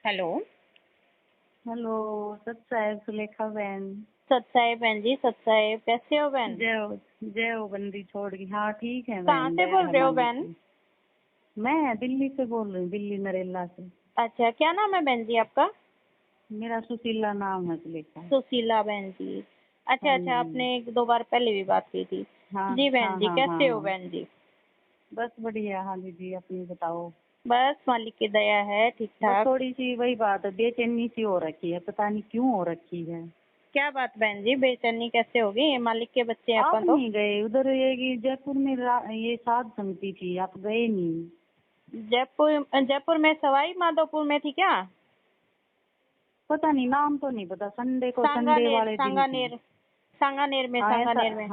Hello. Hello. सत साहेब सुलेखा बहन। सत साहेब बहन जी, सत साहेब कैसे हो बहन? जय हो बंदी छोड़ की। हाँ ठीक है कहाँ बहन, से दया बोल है रहे हो मालिक बहन? की। मैं दिल्ली से बोल रही हूँ, दिल्ली नरेला से। अच्छा, क्या नाम है बहन जी आपका? मेरा सुशीला नाम है सुलेखा। सुशीला बहन जी। अच्छा हाँ अच्छा, जी। आपने एक दो बार पहले भी बात की थी। हाँ जी बहन हाँ जी, हाँ हाँ कैसे हो हाँ। बहन जी? बस बढ़िया। हाँ दीदी अपनी बताओ। बस मालिक की दया है, ठीक बस ठाक। थोड़ी सी वही बात है, बेचैनी सी हो रखी है, पता नहीं क्यों हो रखी है। क्या बात बहन जी, बेचैनी कैसे होगी? ये मालिक के बच्चे हैं आप अपन तो। नहीं गए उधर, ये कि जयपुर में ये साध संगति थी, आप गए नहीं। जयपुर जयपुर में सवाई माधोपुर में थी क्या? पता नहीं, नाम तो नहीं पता। संडे को, संडे सांगानेर वाले दिन थी। सांगानेर सांगानेर में, हाँ ऐसा, सांगानेर में।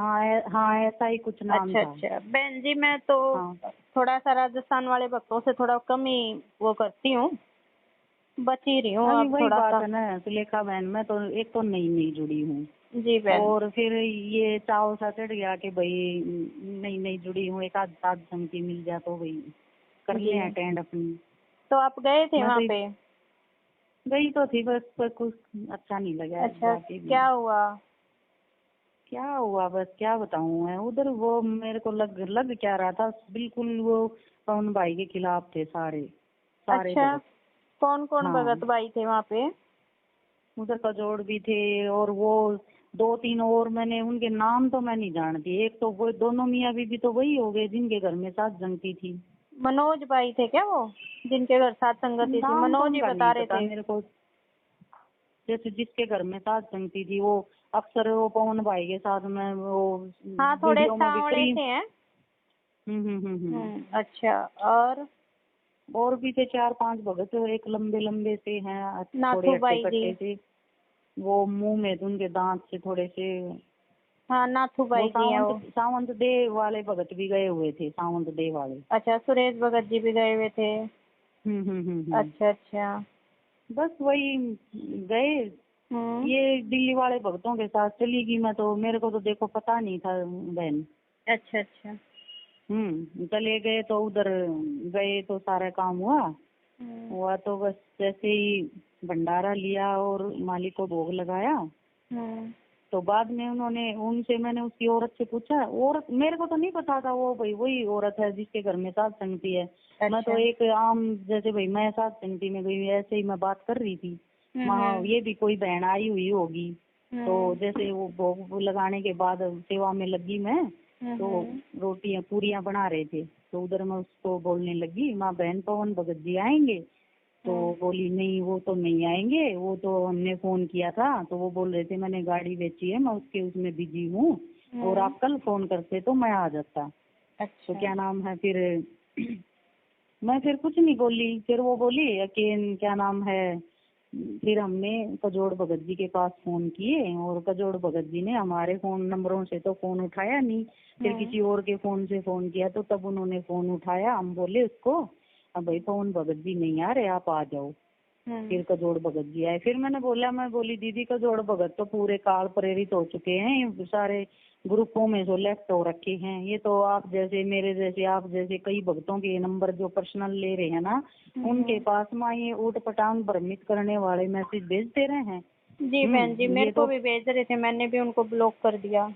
हाँ ऐसा ही कुछ नाम अच्छा था। अच्छा बहन जी, मैं तो हाँ थोड़ा सा राजस्थान वाले भक्तों से थोड़ा कम ही वो करती हूँ, बच ही रही हूँ अभी अब वही थोड़ा बात सा। है ना सुलेखा बहन, मैं तो एक तो नई नई जुड़ी हूँ। जी बहन। और फिर ये चाव सा चढ़ गया कि भाई नई नई जुड़ी हूँ, एक आध साध संगति मिल जाए तो भाई कर जी, ले अटेंड अपनी। तो आप गए थे मैं वहाँ तो पे? गई तो थी, बस पर कुछ अच्छा नहीं लगा अच्छा, जाके भी। क्या हुआ? क्या हुआ बस क्या बताऊँ मैं, उधर वो मेरे को लग क्या रहा था, बिल्कुल वो पवन भाई के खिलाफ थे सारे सारे अच्छा, भगत। कौन कौन हाँ भगत भाई थे वहाँ पे? उधर कजोड़ भी थे, और वो दो तीन और, मैंने उनके नाम तो मैं नहीं जानती। एक तो वो दोनों मियाँ बीबी तो वही हो गए जिनके घर में साथ जंगती थी। मनोज भाई थे क्या वो, जिनके घर साथ संगति थी? नाम तो मनोज ही उनका बता नहीं रहे पता थे। मेरे को। जैसे जिसके घर में साथ जंगती थी वो अक्सर वो पवन भाई के साथ में वो हाँ, थोड़े वीडियो में भी सांवले करी। से हैं। अच्छा। और भी थे चार पांच भगत, एक लंबे लंबे से हैं, थोड़े नाथू हट्टे भाई जी। कट्टे से। वो मुंह में उनके दांत से थोड़े से। हाँ, नाथू वो भाई जी हैं सावंत वो। सावंत देव वाले भगत भी गए हुए थे, सावंत देव वाले। अच्छा, सुरेश भगत जी भी गए हुए थे। हम्म। अच्छा अच्छा। बस वही गए। हम्म। ये दिल्ली वाले भक्तों के साथ चली गई मैं तो, मेरे को तो देखो पता नहीं था बहन। अच्छा अच्छा। चले गए तो उधर गए तो सारा काम हुआ। हम्म। हुआ तो बस जैसे ही भंडारा लिया और मालिक को भोग लगाया, हम्म। तो बाद में उन्होंने उनसे, मैंने उसकी औरत से पूछा, औरत मेरे को तो नहीं पता था वो भाई वही औरत है जिसके घर में साथ संगति है। मैं तो अच्छा। एक आम जैसे भाई मैं साथ संगति में गई ऐसे ही मैं बात कर रही थी। वहाँ हम्म। ये भी कोई बहन आई हुई होगी। तो हम्म। जैसे वो भोग लगाने के बाद सेवा में लगी मैं, तो हम्म। रोटियां पूरियां बना रहे थे, तो उधर मैं उसको बोलने लगी, माँ बहन पवन भगत जी आएंगे? तो हम्म। बोली नहीं वो तो नहीं आएंगे, वो तो हमने फोन किया था तो वो बोल रहे थे मैंने गाड़ी बेची है, मैं उसके उसमें बिजी हूँ, और हम्म। आप कल फोन करते तो मैं आ जाता। तो अच्छा। क्या नाम है फिर मैं फिर कुछ नहीं बोली। फिर वो बोली कि क्या नाम है, फिर हमने कजोड़ भगत जी के पास फोन किए, और कजोड़ भगत जी ने हमारे फोन नंबरों से तो फोन उठाया नहीं। फिर हम्म। किसी और के फोन से फोन किया तो तब उन्होंने फोन उठाया। हम बोले उसको, अब भाई पवन भगत जी नहीं आ रहे, आप आ जाओ। हम्म। फिर कजोड़ भगत जी आए। फिर मैं बोली दीदी कजोड़ भगत तो पूरे काल प्रेरित हो चुके हैं, ये सारे ग्रुपों में जो लेफ्ट हो रखे हैं, ये तो आप जैसे मेरे जैसे आप जैसे कई भक्तों के नंबर जो पर्सनल ले रहे हैं ना, उनके पास माँ ये ऊट पटांग भ्रमित करने वाले मैसेज भेजते रहे हैं। जी बहन जी, मेरे ये को तो भी भेज रहे थे, मैंने भी उनको ब्लॉक कर दिया।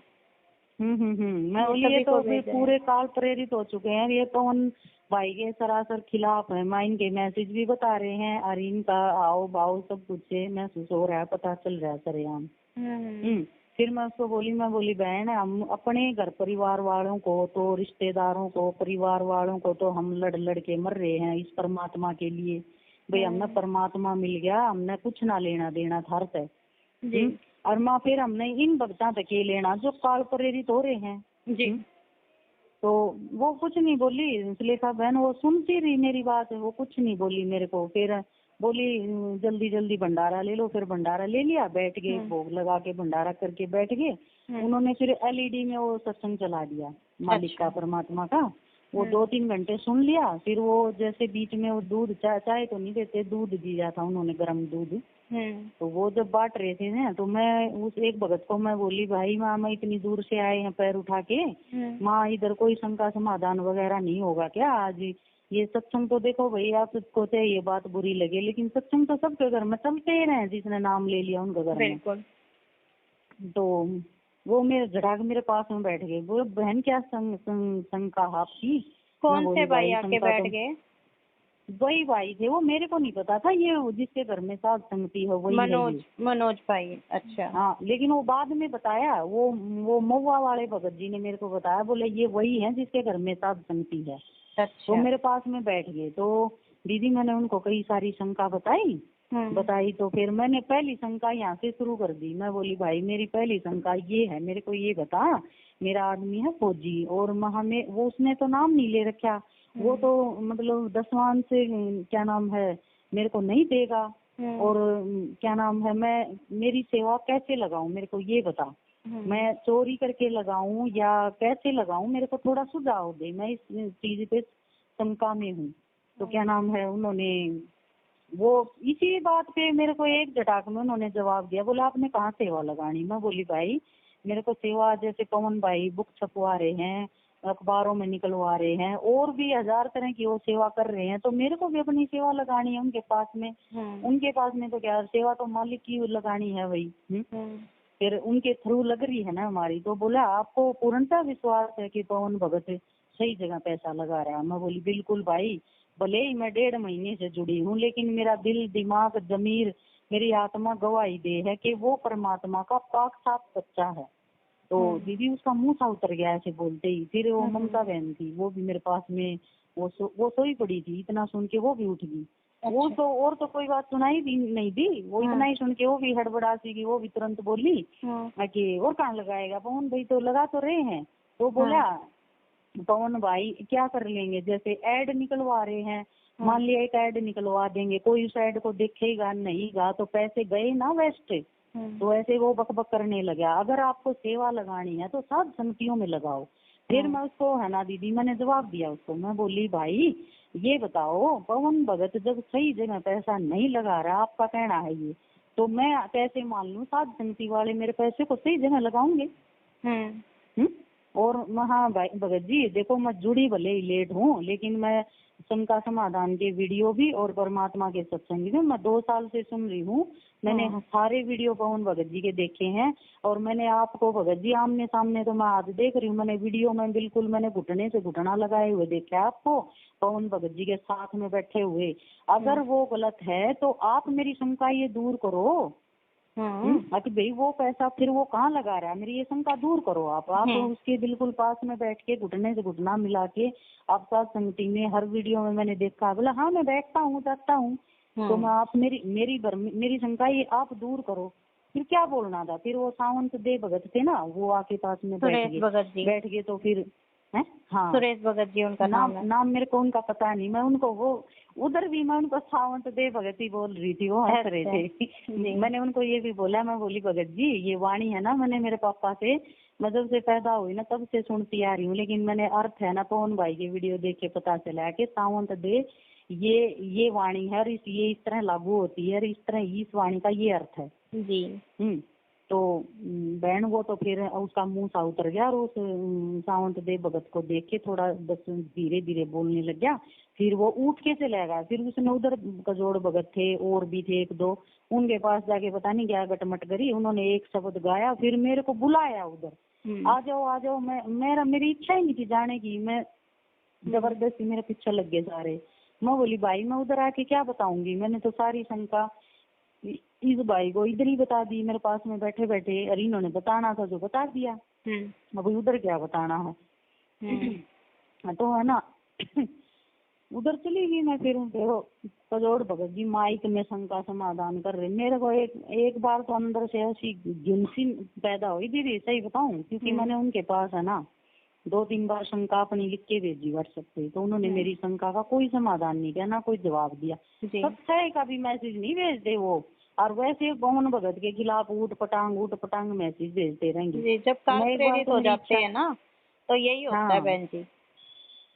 मैं ये बोली ये सभी को तो फिर भेज रहे हैं। पूरे काल प्रेरित हो चुके हैं, ये पवन भाई के सरासर खिलाफ है। माँ इनके मैसेज भी बता रहे हैं, और इनका आओ भाव सब कुछ से महसूस हो रहा है, पता चल रहा है सरेआम। हम्म। फिर मैं बोली बहन हम अपने घर परिवार वालों को तो, रिश्तेदारों को, परिवार वालों को तो हम लड़ लड़ के मर रहे हैं इस परमात्मा के लिए। भाई हमने हम्म। परमात्मा मिल गया, हमने कुछ ना लेना देना था है। जी। और माँ फिर हमने इन भक्ता तक ये लेना जो काल प्रेरित हो रहे हैं। जी। तो वो कुछ नहीं बोली सुलेखा बहन, वो सुनती रही मेरी बात, वो कुछ नहीं बोली मेरे को। फिर बोली जल्दी जल्दी भंडारा ले लो। फिर भंडारा ले लिया, बैठ गए, हम्म। भोग लगा के भंडारा करके बैठ गए। हम्म। उन्होंने फिर एलईडी में वो सत्संग चला दिया मालिक का, अच्छा। परमात्मा का। वो 2-3 घंटे सुन लिया। फिर वो जैसे बीच में वो दूध, चाय तो नहीं देते, दूध दिया था उन्होंने, गर्म दूध। हम्म। तो वो जब बांट रहे थे ना, तो मैं उस एक भगत को मैं बोली, भाई माँ मैं इतनी दूर से आए हैं पैर उठा के, हम्म। माँ इधर कोई शंका समाधान वगैरह नहीं होगा क्या आज? ये सत्संग तो देखो भाई, आपको चाहे ये बात बुरी लगे, लेकिन सत्संग तो सबके घर में चलते ही रहे, जिसने नाम ले लिया उनके घर में। बिल्कुल। तो वो मेरे झटाक मेरे पास में बैठ गए, बोले बहन क्या शंका आपकी। मैं कौन बोली से भाई आके शंका बैठ तो गए? वही भाई थे, वो मेरे को नहीं पता था ये जिसके घर में साध संगति हो वही है मनोज, ये। मनोज भाई, अच्छा। हाँ, लेकिन वो बाद में बताया, वो महुआ वाले भगत जी ने मेरे को बताया, बोले ये वही है जिसके घर में साध संगति है। तो अच्छा। मेरे पास में बैठ गए। तो दीदी मैंने उनको कई सारी शंका बताई तो फिर मैंने पहली शंका यहाँ से शुरू कर दी। मैं बोली भाई मेरी पहली शंका ये है, मेरे को ये बता, मेरा आदमी है फौजी और वहाँ में वो उसने तो नाम नहीं ले रखा, वो तो मतलब दसवां से क्या नाम है मेरे को नहीं देगा, और क्या नाम है मैं मेरी सेवा कैसे लगाऊं, मेरे को ये बता, मैं चोरी करके लगाऊं या कैसे लगाऊं, मेरे को थोड़ा सुझाव दे, मैं इस चीज पे शंका में हूँ। तो क्या नाम है उन्होंने वो इसी बात पे मेरे को एक झटाक में उन्होंने जवाब दिया, बोला आपने कहाँ सेवा लगानी। मैं बोली भाई मेरे को सेवा जैसे पवन भाई बुक छपवा रहे हैं, अखबारों में निकलवा रहे हैं, और भी 1000 तरह की वो सेवा कर रहे हैं, तो मेरे को भी अपनी सेवा लगानी है उनके पास में। उनके पास में तो क्या सेवा तो मालिक की लगानी है भाई। फिर उनके थ्रू लग रही है ना हमारी। तो बोला आपको पूर्णतः विश्वास है कि पवन भगत सही जगह पैसा लगा रहा है। मैं बोली बिल्कुल भाई, भले ही मैं 1.5 महीने से जुड़ी हूँ, लेकिन मेरा दिल दिमाग जमीर मेरी आत्मा गवाही दे है कि वो परमात्मा का पाक साफ बच्चा है। तो दीदी उसका मुंह सा उतर गया ऐसे बोलते ही। फिर वो ममता बहन थी, वो भी मेरे पास में वो सोई पड़ी थी, इतना सुन के वो भी उठ गई। वो तो और तो कोई बात सुनाई दी नहीं दी, वो इतना ही सुन के वो भी हड़बड़ा सी की, वो भी तुरंत बोली कि और कहाँ लगाएगा पवन भाई, तो लगा तो रहे हैं। तो बोला पवन भाई क्या कर लेंगे, जैसे ऐड निकलवा रहे हैं, मान लिया एक ऐड निकलवा देंगे, कोई उस ऐड को देखेगा नहीं गा तो पैसे गए ना वेस्ट। तो ऐसे वो बकबक करने लगा, अगर आपको सेवा लगानी है तो साध संगतियों में लगाओ। फिर मैं उसको है ना दीदी मैंने जवाब दिया उसको, मैं बोली भाई ये बताओ पवन भगत जब सही जगह पैसा नहीं लगा रहा, आपका कहना है ये, तो मैं कैसे मान लूं साध संगति वाले मेरे पैसे को सही जगह लगाओगे। और हाँ भाई भगत जी देखो मैं जुड़ी भले ही लेट हूँ, लेकिन मैं शंका समाधान के वीडियो भी और परमात्मा के सत्संग भी मैं 2 साल से सुन रही हूँ। मैंने सारे वीडियो पवन भगत जी के देखे हैं, और मैंने आपको भगत जी आमने सामने तो मैं आज देख रही हूँ, मैंने वीडियो में बिल्कुल मैंने घुटने से घुटना लगाए हुए देखा आपको पवन भगत जी के साथ में बैठे हुए। अगर वो गलत है तो आप मेरी शंका ये दूर करो कि भाई वो पैसा फिर वो कहाँ लगा रहा है, मेरी ये शंका दूर करो आप उसके बिल्कुल पास में बैठ के घुटने से घुटना मिला के आप साथ संगति में हर वीडियो में मैंने देखा, बोला हाँ मैं बैठता हूँ जाता हूँ। तो मैं आप मेरी शंका ये आप दूर करो। फिर क्या बोलना था, फिर वो सावंत देव भगत थे ना, वो आके पास में बैठ गए तो फिर हाँ सुरेश भगत जी उनका नाम मेरे को उनका पता नहीं, मैं उनको वो उधर भी मैं उनको सावंत देव भगत ही बोल रही थी, वो हंस रहे थे। मैंने उनको ये भी बोला, मैं बोली भगत जी ये वाणी है ना, मैंने मेरे पापा से मैं जब से पैदा हुई ना तब से सुनती आ रही हूँ, लेकिन मैंने अर्थ है ना पवन भाई के वीडियो देख के पता चला कि सावंत देव ये वाणी है और ये इस तरह लागू होती है और इस तरह इस वाणी का ये अर्थ है जी। तो बहन वो तो फिर उसका मुंह सा उतर गया, और उस सावंत देव भगत को देख के थोड़ा बस धीरे धीरे बोलने लग गया। फिर वो उठ के चला गया। फिर उसने उधर कजोड़ भगत थे और भी थे 1-2, उनके पास जाके पता नहीं क्या गटमट करी, उन्होंने एक शब्द गाया, फिर मेरे को बुलाया उधर, आ जाओ मेरी इच्छा ही नहीं थी जाने की, मैं जबरदस्ती मेरे पीछे लग गए सारे। मैं बोली भाई मैं उधर आके क्या बताऊंगी, मैंने तो सारी शंका इस भाई को इधर ही बता दी, मेरे पास में बैठे बैठे, अरे इन्होंने बताना था जो बता दिया, अब उधर क्या बताना है। तो है ना उधर चली गई मैं। फिर देखो कजोड़ भगत जी माइक में शंका समाधान कर रहे, मेरे को एक बार तो अंदर से ऐसी घिनसी पैदा हुई दीदी, सही बताऊं, क्योंकि मैंने उनके पास है ना 2-3 बार शंका अपनी लिख के भेजी व्हाट्सएप पे, तो उन्होंने मेरी शंका का कोई समाधान नहीं किया, ना कोई जवाब दिया। सच्चाई का भी मैसेज नहीं भेजते वो, और वैसे पवन भगत के खिलाफ ऊट पटांग मैसेज भेजते रहेंगे। जब काल प्रेरित हो जाते हैं ना तो यही होता है बहन जी।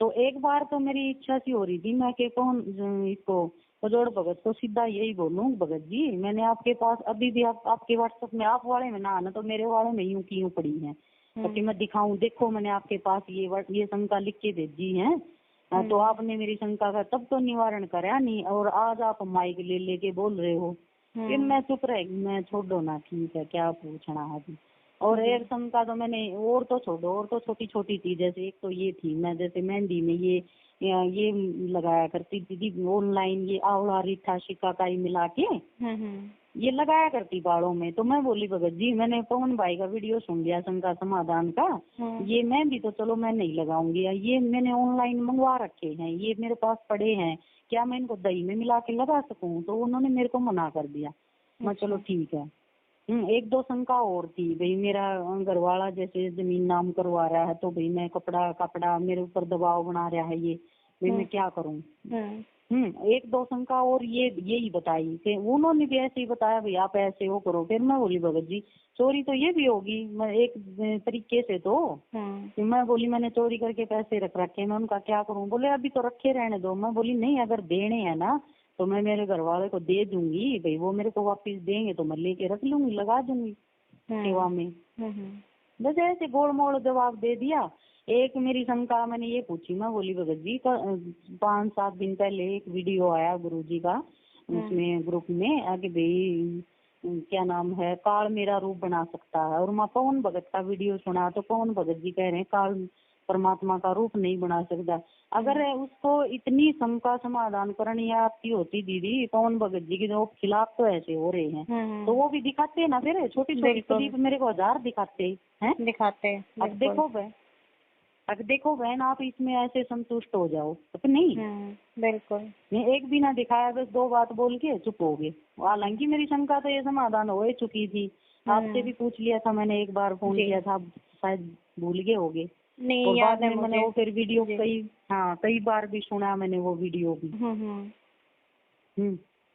तो एक बार तो मेरी इच्छा सी हो रही थी मैं कि कौन इसको कजोड़ भगत को सीधा यही बोलूं, भगत जी मैंने आपके पास अभी भी आपके व्हाट्सएप में आप वाले में ना आना तो मेरे वाले में यूं की यूं पड़ी है, ताकि मैं दिखाऊं देखो मैंने आपके पास ये शंका लिख के भेजी है, तो आपने मेरी शंका का तब तो निवारण करा नहीं, और आज आप माइक ले लेके बोल रहे हो। फिर मैं चुप रह गई, मैं छोड़ो ना, ठीक है क्या पूछना है अभी। और एक शंका तो मैंने और तो छोड़ो, और तो छोटी छोटी थी, जैसे एक तो ये थी, मैं जैसे मेहंदी में ये लगाया करती दीदी ऑनलाइन, ये आंवला रीठा शिकाकाई मिला के ये लगाया करती बालों में। तो मैं बोली भगत जी, मैंने पवन भाई का वीडियो सुन लिया शंका समाधान का, ये मैं भी तो चलो मैं नहीं लगाऊंगी, ये मैंने ऑनलाइन मंगवा रखे हैं, ये मेरे पास पड़े हैं, क्या मैं इनको दही में मिला के लगा सकूं? तो उन्होंने मेरे को मना कर दिया। मैं चलो ठीक है। एक दो शंका और थी, भाई मेरा घर वाला जैसे जमीन नाम करवा रहा है, तो भाई मैं कपड़ा मेरे ऊपर दबाव बना रहा है, ये भाई मैं क्या करूं? एक दो शंका और यही बताई कि उन्होंने भी ऐसे ही बताया, भाई आप ऐसे हो करो। फिर मैं बोली भगत जी चोरी तो ये भी होगी, मैं एक तरीके से तो मैं बोली मैंने चोरी करके पैसे रख रखे, मैं उनका क्या करूं? बोले अभी तो रखे रहने दो। मैं बोली नहीं, अगर देने हैं ना तो मैं मेरे घर वाले को दे दूंगी, भाई वो मेरे को वापिस देंगे तो मैं लेके रख लूंगी, लगा दूंगी सेवा में। बस ऐसे गोल मोड़ जवाब दे दिया। एक मेरी शंका मैंने ये पूछी, मैं बोली भगत जी 5-7 दिन पहले एक वीडियो आया गुरुजी का, उसमें ग्रुप में आगे भाई क्या नाम है, काल मेरा रूप बना सकता है, और मैं पवन भगत का वीडियो सुना तो पवन भगत जी कह रहे हैं काल परमात्मा का रूप नहीं बना सकता। अगर उसको इतनी शंका समाधान करनी आती होती दीदी पवन भगत जी की, जो खिलाफ तो ऐसे हो रहे हैं तो वो भी दिखाते ना, फिर छोटी छोटी क्लिप मेरे को 1000 दिखाते हैं दिखाते। अब देखो बहन आप इसमें ऐसे संतुष्ट हो जाओ तो नहीं, बिल्कुल नहीं, एक भी ना दिखाया, बस 2 बात बोल के चुप हो गए। हालांकि मेरी शंका तो ये समाधान हो ही चुकी थी, आपसे भी पूछ लिया था मैंने, एक बार फोन किया था, शायद भूल गए होगे। नहीं, और बाद में मैंने वो फिर वीडियो कई बार भी सुना मैंने वो वीडियो भी।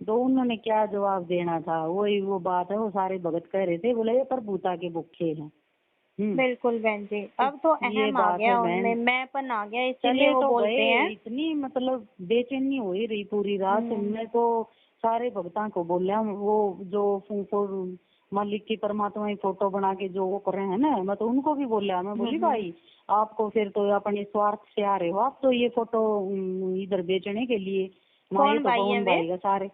तो उन्होंने क्या जवाब देना था, वही वो बात है, वो सारे भगत कह रहे थे, बोले ये प्रभुता के भुक्खे हैं। बिल्कुल बहन जी, अब तो अहम आ गया उनमें, मैंपन आ गया, इसलिए वो बोलते हैं। इतनी मतलब बेचैनी हो ही रही पूरी रात। मैं तो सारे भक्तों को बोला, वो जो मालिक की परमात्मा की फोटो बना के जो वो कर रहे हैं ना, मैं तो उनको भी बोला, मैं बोली भाई आपको फिर तो अपने स्वार्थ से आ रहे हो, आप तो ये फोटो इधर बेचने के लिए। कौन भाई है भाई का सारे?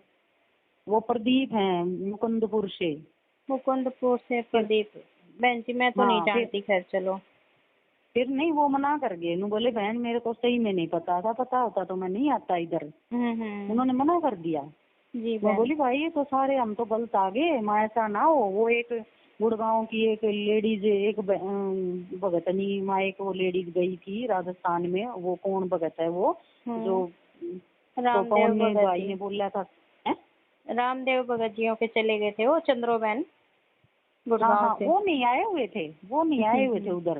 वो प्रदीप है मुकुंदपुर से प्रदीप। बहन जी मैं तो नहीं जानती, खैर चलो। फिर नहीं, वो मना कर गए, बोले बहन मेरे को सही में नहीं पता था, पता होता तो मैं नहीं आता इधर। उन्होंने मना कर दिया जी। मैं बोली भाई ये तो सारे हम तो गलत आ गए, मैं ऐसा ना हो। वो एक गुड़गांव की एक लेडीज, एक भगतनी माँ, एक वो लेडीज गई थी राजस्थान में, वो कौन भगत है वो जो रामदेव भाई ने बोला था, रामदेव भगत जियों के चले गए थे वो चंद्रो बहन गुड़गांव से। वो नहीं आए हुए थे उधर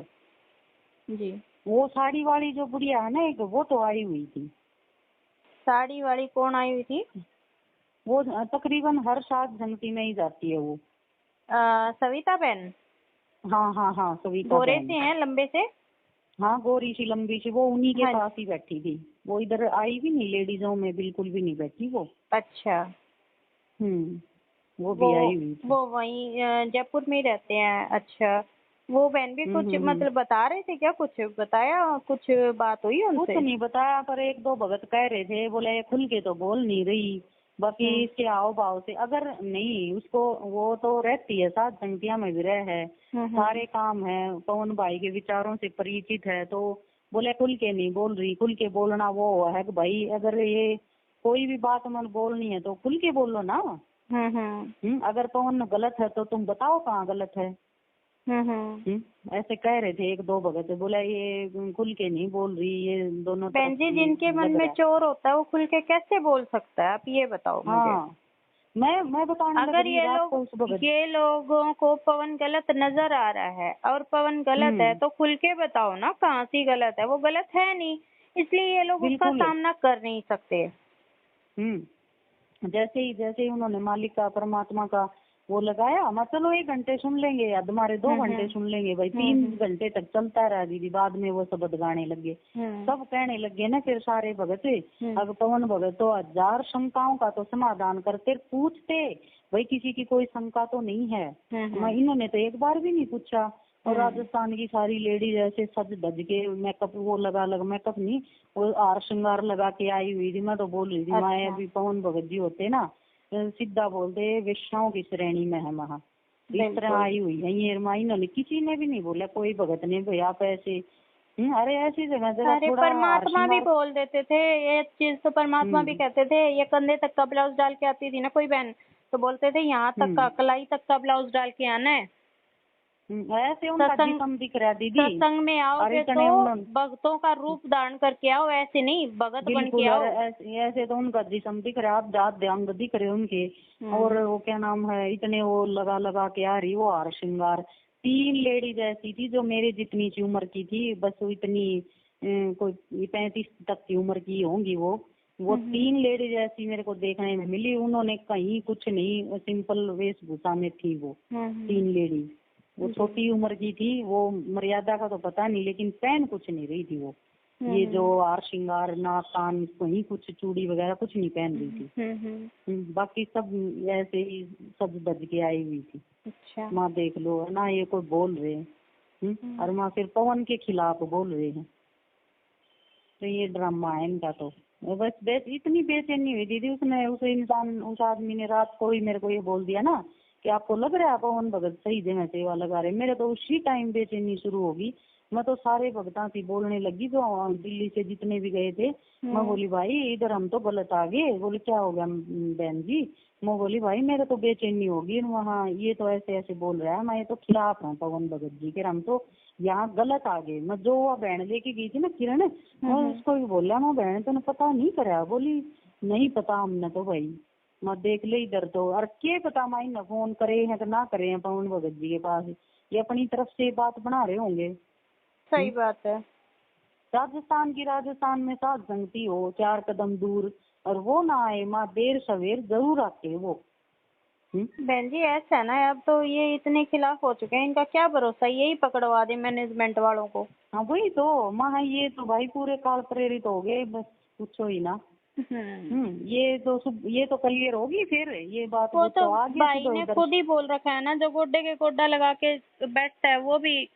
जी। वो साड़ी वाली जो बुढ़िया है ना एक, वो तो आई हुई थी। साड़ी वाली कौन आई हुई थी? वो तकरीबन हर साल झंगती में ही जाती है वो। सविता बहन। हाँ सविता। गोरे से हैं, लंबे से? हाँ गोरी सी लंबी सी, वो उन्हीं के पास ही बैठी थी। वो इधर आई भी नहीं, लेडीजों में बिल्कुल भी नहीं बैठी वो। अच्छा। वो भी आई हुई थी। वो वहीं जयपुर में ही रहते हैं। अच्छा, वो बहन भी कुछ मतलब बता रहे थे क्या? कुछ बताया, कुछ बात हुई उनसे? कुछ नहीं बताया, पर एक दो भगत कह रहे थे, बोले खुल के तो बोल नहीं रही, बाकी इसके आओ भाव से अगर नहीं उसको, वो तो रहती है साथ संगतिया में भी है, सारे काम है, पवन भाई के विचारों से परिचित है, तो बोले खुल के नहीं बोल रही। खुल के बोलना वो है कि भाई अगर ये कोई भी बात मन बोलनी है तो खुल के बोलो ना। अगर पवन गलत है तो तुम बताओ कहाँ गलत है। ऐसे कह रहे थे एक दो भगत, बोला ये खुल के नहीं बोल रही, ये दोनों। बहन जी जिनके मन में चोर होता है वो खुल के कैसे बोल सकता है, आप ये बताओ मुझे। मैं बताने अगर ये लोगों को पवन गलत नजर आ रहा है और पवन गलत है तो खुल के बताओ ना कहाँ सी गलत है। वो गलत है नहीं, इसलिए ये लोग उसका सामना कर नहीं सकते। जैसे ही उन्होंने मालिक का परमात्मा का वो लगाया, मैं चलो 1 घंटे सुन लेंगे या तुम्हारे 2 घंटे सुन लेंगे भाई, 3 घंटे तक चलता रहा दीदी। बाद में वो शब्द गाने लगे, सब कहने लगे ना फिर सारे भगत। अब पवन भगत तो 1000 शंकाओं का तो समाधान करते, पूछते भाई किसी की कोई शंका तो नहीं है। मैं इन्होंने तो एक बार भी नहीं पूछा। और राजस्थान की सारी लेडीज ऐसे सज धज के मेकअप वो लगा मेकअप नहीं, वो हार श्रृंगार लगा के आई हुई थी। मैं तो बोल रही थी माए अभी पवन भगत जी होते ना सीधा बोलते वेश्याओं की श्रेणी में है महा, इस तरह आई हुई है ये माई। इन्होंने किसी ने भी नहीं बोला, कोई भगत ने भाई आप ऐसे अरे ऐसी जगह अरे थोड़ा परमात्मा भी बोल देते थे ये चीज, तो परमात्मा भी कहते थे ये कंधे तक का ब्लाउज डाल के आती थी ना कोई बहन, तो बोलते थे यहाँ तक का कलाई तक का ब्लाउज डाल के आना है। ऐसे उनका जिस्म दिख रहा दीदी। सत्संग में आओगे तो भक्तों का रूप धारण करके आओ, ऐसे नहीं भगत बन के आओ। ऐसे तो उनका जिस्म दिख रहा है, आप जात ध्यान दिख रहे उनके। और वो क्या नाम है इतने वो लगा के आ रही वो हार श्रृंगार। 3 लेडीज ऐसी थी जो मेरे जितनी सी उम्र की थी, बस वो इतनी कोई 35 तक की उम्र की होंगी वो 3 लेडीज ऐसी मेरे को देखने में मिली। उन्होंने कहीं कुछ नहीं, सिंपल वेशभूषा में थी वो 3 लेडीज। वो छोटी उम्र की थी, वो मर्यादा का तो पता नहीं, लेकिन पहन कुछ नहीं रही थी वो। ये जो हार श्रृंगार नाक कान कहीं कुछ चूड़ी वगैरह कुछ नहीं पहन रही थी। बाकी सब ऐसे ही सब बज के आई हुई थी। अच्छा। माँ देख लो है ना, ये कोई बोल रहे हैं और माँ फिर पवन के खिलाफ बोल रहे हैं। तो ये ड्रामा है इनका। तो बस इतनी बेचैनी हुई दीदी उसने उस आदमी ने रात को ही मेरे को ये बोल दिया ना कि आपको लग रहा है पवन भगत सही जगह सेवा लगा रहे। मेरे तो उसी टाइम बेचैनी शुरू होगी। मैं तो सारे भगतां से बोलने लगी जो दिल्ली से जितने भी गए थे। मैं बोली भाई इधर हम तो गलत आ गए। बोले क्या हो गया बहन जी? मैं बोली भाई मेरे तो बेचैनी होगी वहाँ, ये तो ऐसे ऐसे बोल रहा है, मैं ये तो खिलाफ हूँ पवन भगत जी के, हम तो यहाँ गलत आ गए। मैं जो वह बहन लेके गई थी ना किरण, मैं उसको भी बोला मैं बहन तो पता नहीं करा। बोली नहीं पता हमने तो भाई। मैं देख ले इधर तो और क्या पता माई न फोन करे हैं कि ना करे हैं पवन भगत जी के पास, ये अपनी तरफ से बात बना रहे होंगे। सही बात है। राजस्थान में साध संगति हो 4 कदम दूर और वो ना आए माँ देर सवेर जरूर आते वो। बहन जी ऐसा है ना, अब तो ये इतने खिलाफ हो चुके हैं, इनका क्या भरोसा, यही पकड़वा दे मैनेजमेंट वालों को। हाँ वही तो माँ, ये तो भाई पूरे काल प्रेरित हो गए, बस पूछो ही ना। ये तो क्लियर होगी फिर ये बात। वो तो भाई ने खुद ही बोल रखा है ना, जो गोड्डे के गोड्डा लगा के बैठता है वो भी,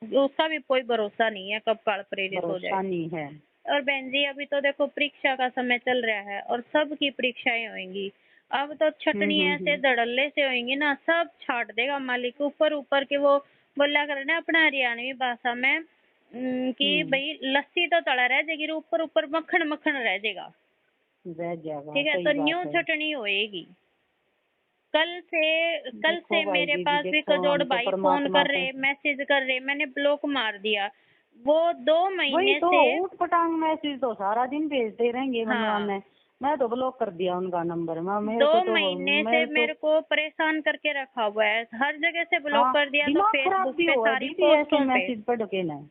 उसका भी कोई भरोसा नहीं है कब काल प्रेरित हो जाए। नहीं है। और बहन जी अभी तो देखो परीक्षा का समय चल रहा है और सबकी परीक्षाएं होंगी। अब तो छटनी ऐसे धड़ल्ले से होंगी ना, सब छाट देगा मालिक। ऊपर ऊपर के वो बोला कर ना अपना हरियाणवी भाषा में कि भाई लस्सी तो तड़ा रह जाएगी, ऊपर ऊपर मक्खन मक्खन रह जाएगा। ठीक है, तो न्यू छटनी होएगी। कल से मेरे पास भी कजोड़ भाई फोन कर रहे, मैसेज कर रहे, मैंने ब्लॉक मार दिया। वो 2 महीने से ऊट पटांग मैसेज तो सारा दिन भेजते रहेंगे। मैं तो ब्लॉक कर दिया उनका नंबर। 2 महीने से मेरे को परेशान करके रखा हुआ है, हर जगह से ब्लॉक कर दिया। तो फेसबुक पे सारी पोस्टों पे मैसेज पढ़ के ना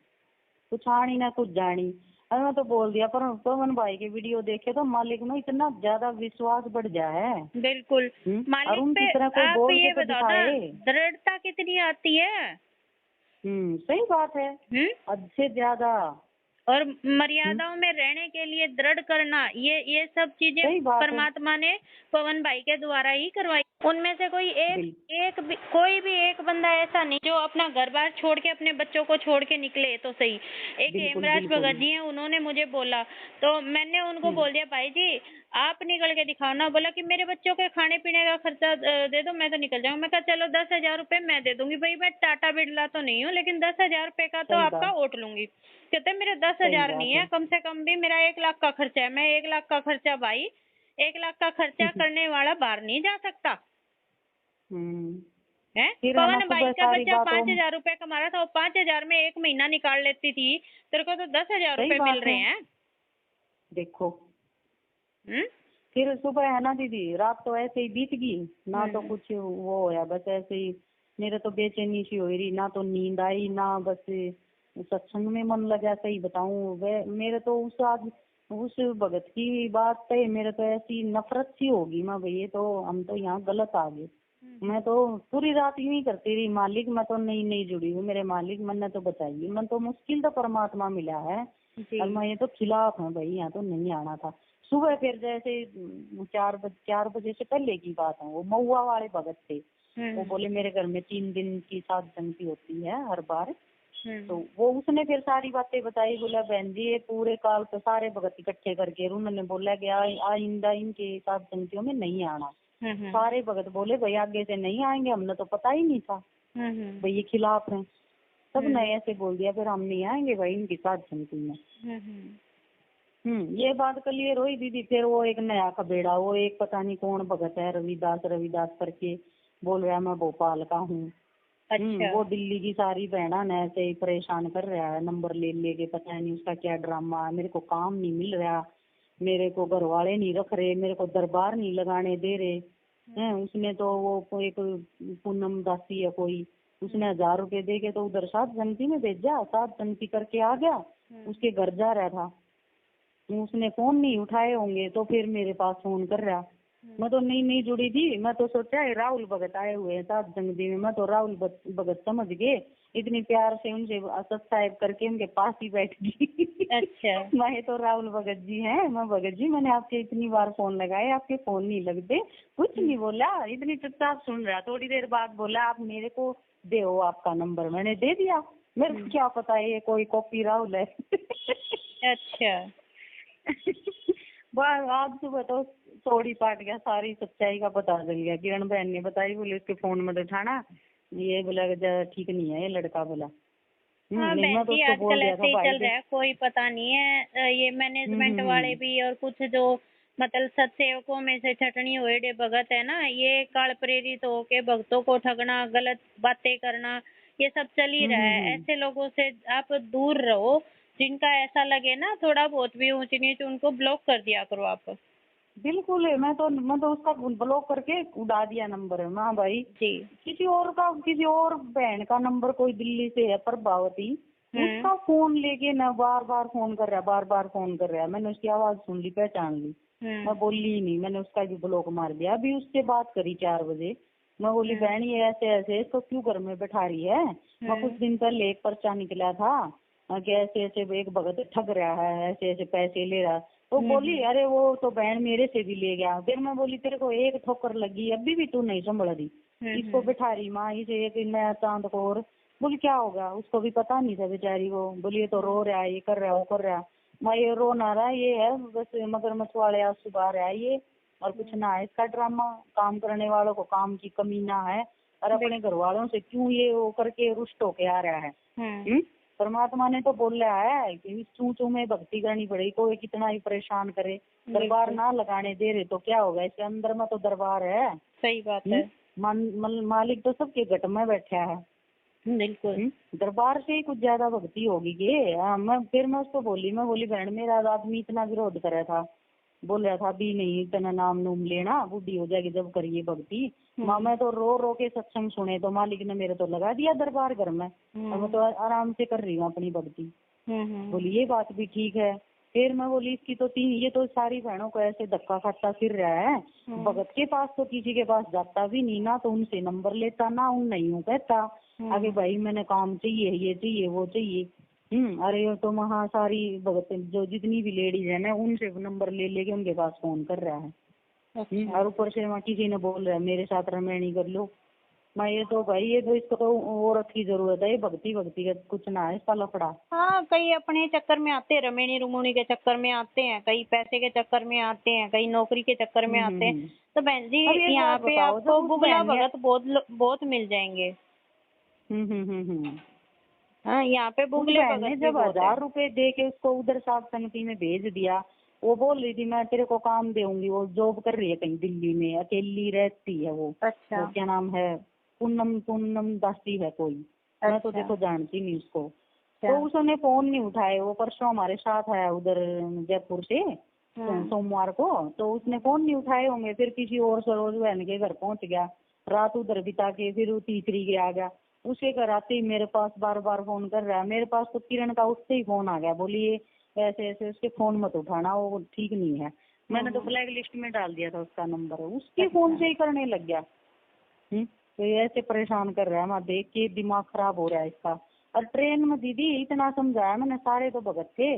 कुछ आनी ना कुछ जानी। अरे मैं तो बोल दिया, पर पवन भाई के वीडियो देखे तो मालिक में इतना ज्यादा विश्वास बढ़ जाए है। बिल्कुल मालिक पे। आप ये बताओ ना दृढ़ता कितनी आती है। सही बात है। हद से ज्यादा। और मर्यादाओं में रहने के लिए दृढ़ करना, ये सब चीजें परमात्मा ने पवन भाई के द्वारा ही करवाई। उनमें से कोई कोई भी एक बंदा ऐसा नहीं जो अपना घर बार छोड़ के अपने बच्चों को छोड़ के निकले तो सही। एक हेमराज भगत जी हैं, उन्होंने मुझे बोला तो मैंने उनको बोल दिया भाई जी आप निकल के दिखाओ ना। बोला कि मेरे बच्चों के खाने पीने का खर्चा दे दो, मैं तो निकल जाऊंगा। मैं कहा चलो 10,000 रुपए मैं दे दूंगी। भाई मैं टाटा बिरला तो नहीं हूँ, लेकिन 10,000 रुपए का तो आपका ओट लूंगी। कहते मेरे 10,000 नहीं है, कम से कम भी मेरा 1 लाख का खर्चा है। मैं 1 लाख का खर्चा भाई 1 लाख का खर्चा करने वाला बाहर नहीं जा सकता है। पवन भाई का बच्चा 5,000 रुपए कमा रहा था, वो 5,000 में 1 महीना निकाल लेती थी। तेरे को तो 10,000 रुपए मिल रहे हैं। देखो फिर सुबह है ना दीदी, रात तो ऐसे ही बीत गई ना, तो कुछ वो होया, बस ऐसे ही मेरे तो बेचैनी सी हो रही, ना तो नींद आई ना बस सत्संग में मन लगा। सही बताऊं मेरे तो उस भगत की बात पे मेरे तो ऐसी नफरत सी होगी। मैं भैया तो हम तो यहाँ गलत आ गए। मैं तो पूरी रात यूं ही करती रही, मालिक मैं तो नहीं जुड़ी हूँ, मेरे मालिक मैंने तो बताइए, मन तो मुश्किल तो परमात्मा मिला है और मैं ये तो खिलाफ हूँ भाई, यहाँ तो नहीं आना था। सुबह फिर जैसे 4 बजे से पहले की बात है, वो महुआ वाले भगत थे, वो बोले मेरे घर में 3 दिन की सात संगति होती है हर बार। तो वो उसने फिर सारी बातें बताई। बोला बहन जी ये पूरे काल पे सारे भगत इकट्ठे करके उन्होंने बोला कि आइंदा इनके सात संगतियों में नहीं आना। सारे भगत बोले भाई आगे से नहीं आएंगे, हमने तो पता ही नहीं था भाई ये खिलाफ है। सब ने ऐसे बोल दिया फिर हम नहीं आएंगे भाई इनकी सात संगति में। ये बात क्लियर हुई दीदी। फिर वो एक नया खबेड़ा, वो एक पता नहीं कौन भगत है रविदास करके बोल रहा है मैं भोपाल का हूँ। अच्छा। वो दिल्ली की सारी बहना ने ऐसे ही परेशान कर रहा है, नंबर ले लेके पता नहीं उसका क्या ड्रामा है। मेरे को काम नहीं मिल रहा, मेरे को घर वाले नहीं रख रहे, मेरे को दरबार नहीं लगाने दे रहे हैं। उसने तो वो एक पूनम दासी है कोई, उसने 1000 रुपए दे के तो उधर सात संगति में भेजा, सात संगति करके आ गया। उसके घर जा रहा था, उसने फोन नहीं उठाए होंगे तो फिर मेरे पास फोन कर रहा। मैं तो नहीं जुड़ी थी, मैं तो सोचा है राहुल भगत आए हुए हैं सात संगति में, मैं तो राहुल भगत समझ गए। इतनी प्यार से उनसे सब्सक्राइब करके उनके पास ही बैठ गई। अच्छा। मैं तो राहुल भगत जी हैं, मैं भगत जी मैंने आपके इतनी बार फोन लगाए, आपके फोन नहीं लगते। कुछ नहीं बोला, इतनी चुपचाप सुन रहा। थोड़ी देर बाद बोला आप मेरे को दो आपका नंबर, मैंने दे दिया। मेरे को क्या पता है ये कोई कॉपी राहुल है। अच्छा। बस आज सुबह तो थोड़ी पाट गया, सारी सच्चाई का पता चल गया। किरण बहन ने बताई, बोले उसके फोन में उठाना, ये बोला ठीक नहीं है ये लड़का बोला। हाँ नहीं, बहन मैं तो जी उसको बोल आजकल दिया ऐसे था ही भाई चल रहा है, कोई पता नहीं है। ये मैनेजमेंट वाले भी और कुछ जो मतलब सत्सेवकों में से छटनी हुए भगत है ना, ये काल प्रेरित होके भक्तों को ठगना, गलत बातें करना, ये सब चल ही रहा है। ऐसे लोगों से आप दूर रहो। जिनका ऐसा लगे ना थोड़ा बहुत भी ऊंच नीच, उनको ब्लॉक कर दिया करो आप। बिल्कुल है। मैं तो उसका ब्लॉक करके उड़ा दिया नंबर। हाँ भाई जी। किसी और बहन का नंबर कोई दिल्ली से है प्रभावती, उसका फोन लेके ना बार बार फोन कर रहा है। मैंने उसकी आवाज सुन ली, पहचान ली। मैं बोली ही नहीं, मैंने उसका भी ब्लॉक मार दिया। अभी उससे बात करी 4 बजे। मैं बोली बहन ये ऐसे ऐसे इसको क्यों घर में बैठा रही है। मैं कुछ दिन पहले एक पर्चा निकला था कि ऐसे ऐसे एक भगत ठग रहा है, ऐसे ऐसे पैसे ले रहा। तो बोली अरे वो तो बहन मेरे से भी ले गया। फिर मैं बोली तेरे को एक ठोकर लगी, अभी भी तू नहीं संभल रही, इसको बिठा रही माँ इसे एक नया चांद को। और बोली क्या होगा, उसको भी पता नहीं था बेचारी को। बोली ये तो रो रहा है, ये कर रहा है, वो कर रहा है। मैं ये रो ना रहा, ये है बस मगरमच्छ वाले आंसू बहा रहा है ये, और कुछ ना है इसका ड्रामा। काम करने वालों को काम की कमी ना है, और अपने घर वालों से क्यों ये वो करके रुष्ट होके आ रहा है। परमात्मा ने तो बोल रहा है कि चू में भक्ति करनी पड़ेगी, कोई कितना ही परेशान करे, दरबार ना लगाने दे रहे तो क्या होगा। इसके अंदर में तो दरबार है। सही बात है। मालिक तो सबके घट में बैठा है। बिल्कुल। दरबार से ही कुछ ज्यादा भक्ति होगी कि मैं उसको बोली, मैं बोली बहन मेरा आदमी इतना विरोध कर रहा था, बोल रहा था भी नहीं इतना नाम नूम लेना, बूढ़ी हो जाएगी जब करिए भक्ति। मैं तो रो के सत्संग सुने तो मालिक ने मेरे तो लगा दिया दरबार घर में, और मैं तो आराम से कर रही हूँ अपनी भक्ति। बोली ये बात भी ठीक है। फिर मैं बोली इसकी तो ये तो सारी बहनों को ऐसे धक्का खाता फिर रहा है। भगत के पास तो किसी के पास जाता भी नहीं, ना तो उनसे नंबर लेता, ना उन नहीं हूँ कहता आगे भाई मैंने काम चाहिए, ये चाहिए, वो चाहिए। अरे ये तो वहाँ सारी भगत जो जितनी भी लेडीज है ना उनसे नंबर ले लेके उनके पास फोन कर रहा है। और ऊपर से वहाँ किसी ने बोल रहा है मेरे साथ रमैनी कर लो। मैं ये तो भाई ये तो इसको तो औरत की जरूरत है, भक्ति का कुछ ना है इसका लफड़ा। हाँ कई अपने चक्कर में आते हैं, रमेणी रुमूनी के चक्कर में आते हैं, कई पैसे के चक्कर में आते हैं, कई नौकरी के चक्कर में आते हैं। तो बहन जी यहाँ पे आपको बुगला भगत बहुत मिल जाएंगे। हाँ यहाँ पे बुगले भगत जब 1000 रुपए दे के उसको उधर सात संगति में भेज दिया, वो बोल रही थी मैं तेरे को काम दूंगी। वो जॉब कर रही है कहीं दिल्ली में, अकेली रहती है वो। अच्छा। वो क्या नाम है, पूनम दासी है कोई। अच्छा। मैं तो देखो जानती नहीं उसको। तो उसने फोन नहीं उठाए। वो परसों हमारे साथ आया उधर जयपुर से सोमवार को, तो उसने फोन नहीं उठाए होंगे। फिर किसी और सरोज बहन के घर पहुंच गया, रात उधर बिता के फिर वो तीसरी के आ गया। उसे घर आते ही मेरे पास बार बार फोन कर रहा है। मेरे पास तो किरण का उससे ही फोन आ गया, बोली ये ऐसे ऐसे उसके फोन मत उठाना, वो ठीक नहीं है। मैंने तो ब्लैक लिस्ट में डाल दिया था उसका नंबर, उसके फोन से ही करने लग गया। तो ये ऐसे परेशान कर रहा है, मैं देख के दिमाग खराब हो रहा है इसका। और ट्रेन में दीदी इतना समझाया मैंने, सारे तो भगत थे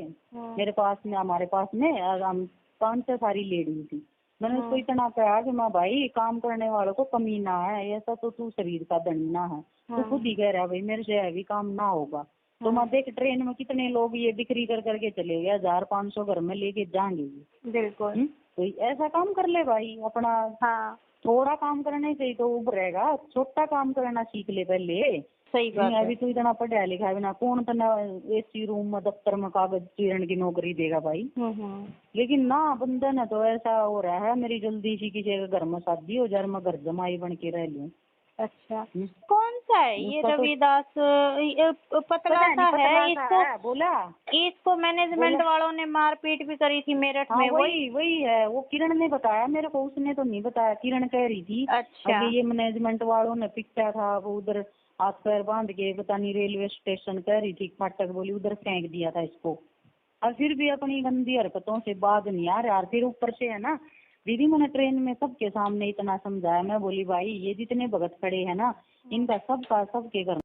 मेरे पास में, हमारे पास में, और हम 5-6 सारी लेडीज थी। मैंने उसको इतना कहा कि मैं भाई काम करने वालों को कमी ना है, ऐसा तो तू शरीर का धनी ना है, तू खुद ही कह रहा है भाई मेरे से हैवी काम ना होगा। तो मैं देख ट्रेन में कितने लोग ये बिक्री कर करके चले गए, 1000-500 घर में लेके जाएंगे। बिल्कुल। तो ऐसा काम कर ले भाई अपना। हाँ थोड़ा काम करने से ही तो उभरेगा, छोटा काम करना सीख ले पहले। सही बात है। अभी तू इतना पढ़ा लिखा है ना, कौन तना एसी रूम में दफ्तर में कागज चीरन की नौकरी देगा भाई। लेकिन ना बंधन है तो ऐसा हो रहा है, मेरी जल्दी सी किसी के घर में शादी हो जाए, मैं घर जमाई बन के रह लूं। अच्छा कौन सा है ये रविदास? पतला सा है, इसको बोला इसको मैनेजमेंट वालों ने मारपीट भी करी थी मेरठ में। वही है, वो किरण ने बताया मेरे को, उसने तो नहीं बताया, किरण कह रही थी। अच्छा ये मैनेजमेंट वालों ने पिटा था, वो उधर हाथ पैर बांध के पता नहीं रेलवे स्टेशन कह रही थी, फाटक बोली उधर फेंक दिया था इसको। और फिर भी अपनी गंदी हरकतों से बाज नहीं आ रहा। फिर ऊपर से है ना दीदी, मैंने ट्रेन में सबके सामने इतना समझाया, मैं बोली भाई ये जितने भगत खड़े हैं ना, इनका सबके घर